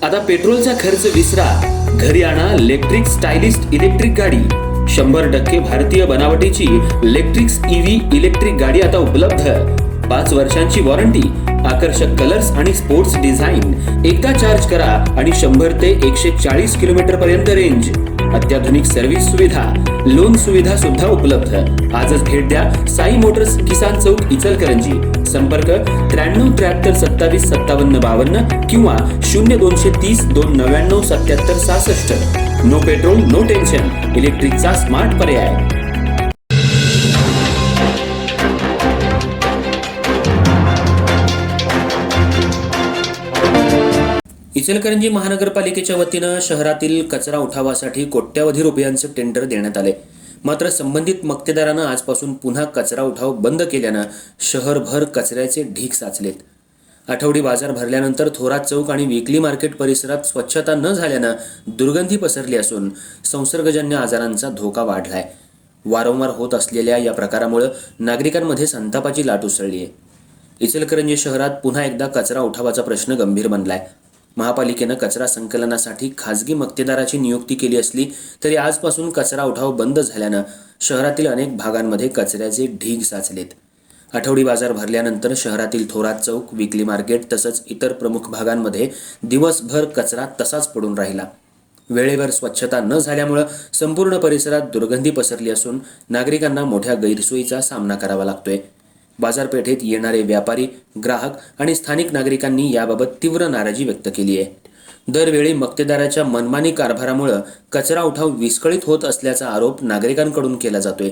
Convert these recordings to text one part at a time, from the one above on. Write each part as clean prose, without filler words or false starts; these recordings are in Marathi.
आता पेट्रोलचा खर्च विसरा, घरी आणा इलेक्ट्रिक स्टायलिस्ट इलेक्ट्रिक गाडी। 100% भारतीय बनावटीची इलेक्ट्रिक्स ईव्ही इलेक्ट्रिक गाडी आता उपलब्ध। 5 वर्षांची वॉरंटी, आकर्षक कलर्स आणि स्पोर्ट्स डिझाइन। एकदा चार्ज करा आणि 100 ते 140 किलोमीटर पर्यंत रेंज। अत्याधुनिक सर्व्हिस सुविधा, लोन सुविधा सुद्धा उपलब्ध। आजच भेट द्या साई मोटर्स, किसान चौक, इचलकरंजी। संपर्क 93 73 27 57 52 किंवा 0230 299 77 66। नो पेट्रोल नो टेन्शन, इलेक्ट्रिकचा स्मार्ट पर्याय। इचलकरंजी महानगरपालिकेच्या वतीनं शहरातील कचरा उठावासाठी कोट्यवधी रुपयांचे टेंडर देण्यात आले। मात्र संबंधित मक्तेदारांना आजपासून पुन्हा कचरा उठाव बंद केल्यानं शहरभर कचऱ्याचे ढीग साचलेत। आठवडी बाजार भरल्यानंतर थोरात चौक आणि विकली मार्केट परिसरात स्वच्छता न झाल्यानं दुर्गंधी पसरली असून संसर्गजन्य आजारांचा धोका वाढलाय। वारंवार होत असलेल्या या प्रकारामुळे नागरिकांमध्ये संतापाची लाट उसळली आहे। इचलकरंजी शहरात पुन्हा एकदा कचरा उठावाचा प्रश्न गंभीर बनलाय। महापालिकेनं कचरा संकलनासाठी खासगी मक्तेदाराची नियुक्ती केली असली तरी आजपासून कचरा उठाव बंद झाल्यानं शहरातील अनेक भागांमध्ये कचऱ्याचे ढीग साचलेत। आठवडी बाजार भरल्यानंतर शहरातील थोरात चौक, विकली मार्केट तसंच इतर प्रमुख भागांमध्ये दिवसभर कचरा तसाच पडून राहिला। वेळेवर स्वच्छता न झाल्यामुळे संपूर्ण परिसरात दुर्गंधी पसरली असून नागरिकांना मोठ्या गैरसोयीचा सामना करावा लागतोय। बाजारपेठेत येणारे व्यापारी, ग्राहक आणि स्थानिक नागरिकांनी याबाबत तीव्र नाराजी व्यक्त केली आहे। दरवेळी मक्तेदाराच्या मनमानी कारभारामुळे कचरा उठाव विस्कळीत होत असल्याचा आरोप नागरिकांकडून केला जातोय।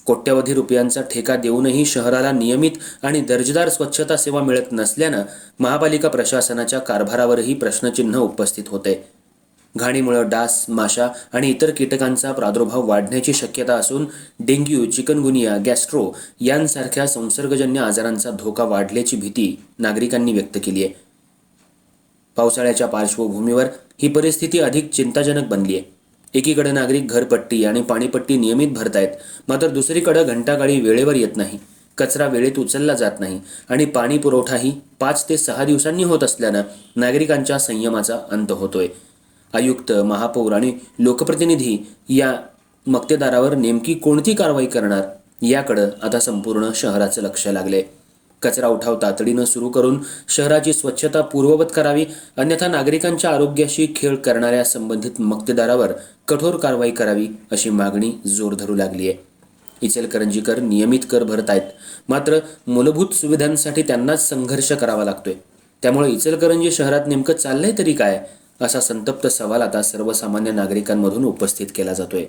कोट्यवधी रुपयांचा ठेका देऊनही शहराला नियमित आणि दर्जेदार स्वच्छता सेवा मिळत नसल्यानं महापालिका प्रशासनाच्या कारभारावरही प्रश्नचिन्ह उपस्थित होते। घाणीमुळे डास, माशा आणि इतर कीटकांचा प्रादुर्भाव वाढण्याची शक्यता असून डेंग्यू, चिकनगुनिया, गॅस्ट्रो यांसारख्या संसर्गजन्य आजारांचा धोका वाढल्याची भीती नागरिकांनी व्यक्त केली आहे। पावसाळ्याच्या पार्श्वभूमीवर ही परिस्थिती अधिक चिंताजनक बनली आहे। एकीकडे नागरिक घरपट्टी आणि पाणीपट्टी नियमित भरतायत, मात्र दुसरीकडे घंटागाडी वेळेवर येत नाही, कचरा वेळेत उचलला जात नाही आणि पाणी पुरवठाही 5 ते 6 दिवसांनी होत असल्यानं नागरिकांच्या संयमाचा अंत होतोय। आयुक्त, महापौर आणि लोकप्रतिनिधी या मक्तेदारावर नेमकी कोणती कारवाई करणार याकडे आता संपूर्ण शहराचं लक्ष लागले। कचरा उठाव तातडीनं सुरू करून शहराची स्वच्छता पूर्ववत करावी, अन्यथा नागरिकांच्या आरोग्याशी खेळ करणाऱ्या संबंधित मक्तेदारावर कठोर कारवाई करावी अशी मागणी जोर धरू लागली आहे। इचलकरंजीकर नियमित कर भरतायत, मात्र मूलभूत सुविधांसाठी त्यांनाच संघर्ष करावा लागतोय। त्यामुळे इचलकरंजी शहरात नेमकं चाललंय तरी काय, असा संतप्त सवाल आता सर्वसामान्य नागरिकांमधून उपस्थित केला जातोय।